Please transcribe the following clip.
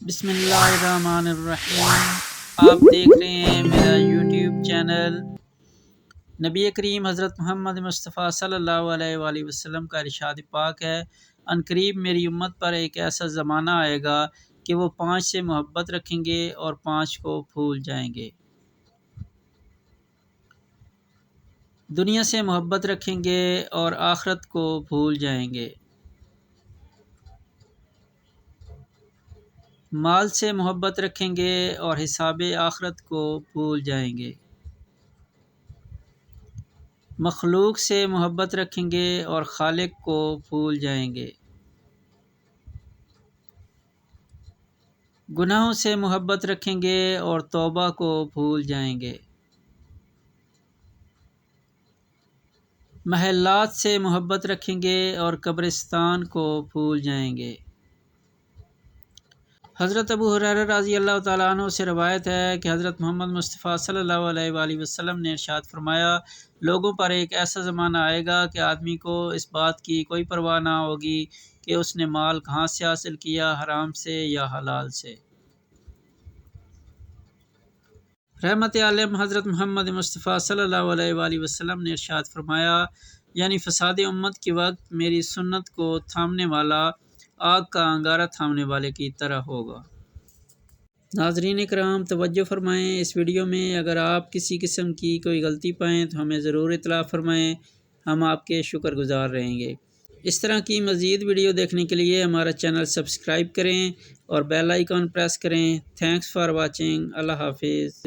بسم اللہ الرحمن الرحیم۔ آپ دیکھ رہے ہیں میرا یوٹیوب چینل۔ نبی کریم حضرت محمد مصطفیٰ صلی اللہ علیہ وآلہ وسلم کا ارشاد پاک ہے، ان قریب میری امت پر ایک ایسا زمانہ آئے گا کہ وہ 5 سے محبت رکھیں گے اور 5 کو بھول جائیں گے۔ دنیا سے محبت رکھیں گے اور آخرت کو بھول جائیں گے۔ مال سے محبت رکھیں گے اور حساب آخرت کو بھول جائیں گے۔ مخلوق سے محبت رکھیں گے اور خالق کو بھول جائیں گے۔ گناہوں سے محبت رکھیں گے اور توبہ کو بھول جائیں گے۔ محلات سے محبت رکھیں گے اور قبرستان کو بھول جائیں گے۔ حضرت ابو ہریرہ رضی اللہ تعالیٰ عنہ سے روایت ہے کہ حضرت محمد مصطفیٰ صلی اللہ علیہ وآلہ وسلم نے ارشاد فرمایا، لوگوں پر ایک ایسا زمانہ آئے گا کہ آدمی کو اس بات کی کوئی پرواہ نہ ہوگی کہ اس نے مال کہاں سے حاصل کیا، حرام سے یا حلال سے۔ رحمت عالم حضرت محمد مصطفیٰ صلی اللہ علیہ وآلہ وسلم نے ارشاد فرمایا، یعنی فساد امت کے وقت میری سنت کو تھامنے والا آگ کا انگارہ تھامنے والے کی طرح ہوگا۔ ناظرین کرام توجہ فرمائیں، اس ویڈیو میں اگر آپ کسی قسم کی کوئی غلطی پائیں تو ہمیں ضرور اطلاع فرمائیں، ہم آپ کے شکر گزار رہیں گے۔ اس طرح کی مزید ویڈیو دیکھنے کے لیے ہمارا چینل سبسکرائب کریں اور بیل آئیکن پریس کریں۔ Thanks for watching. اللہ حافظ۔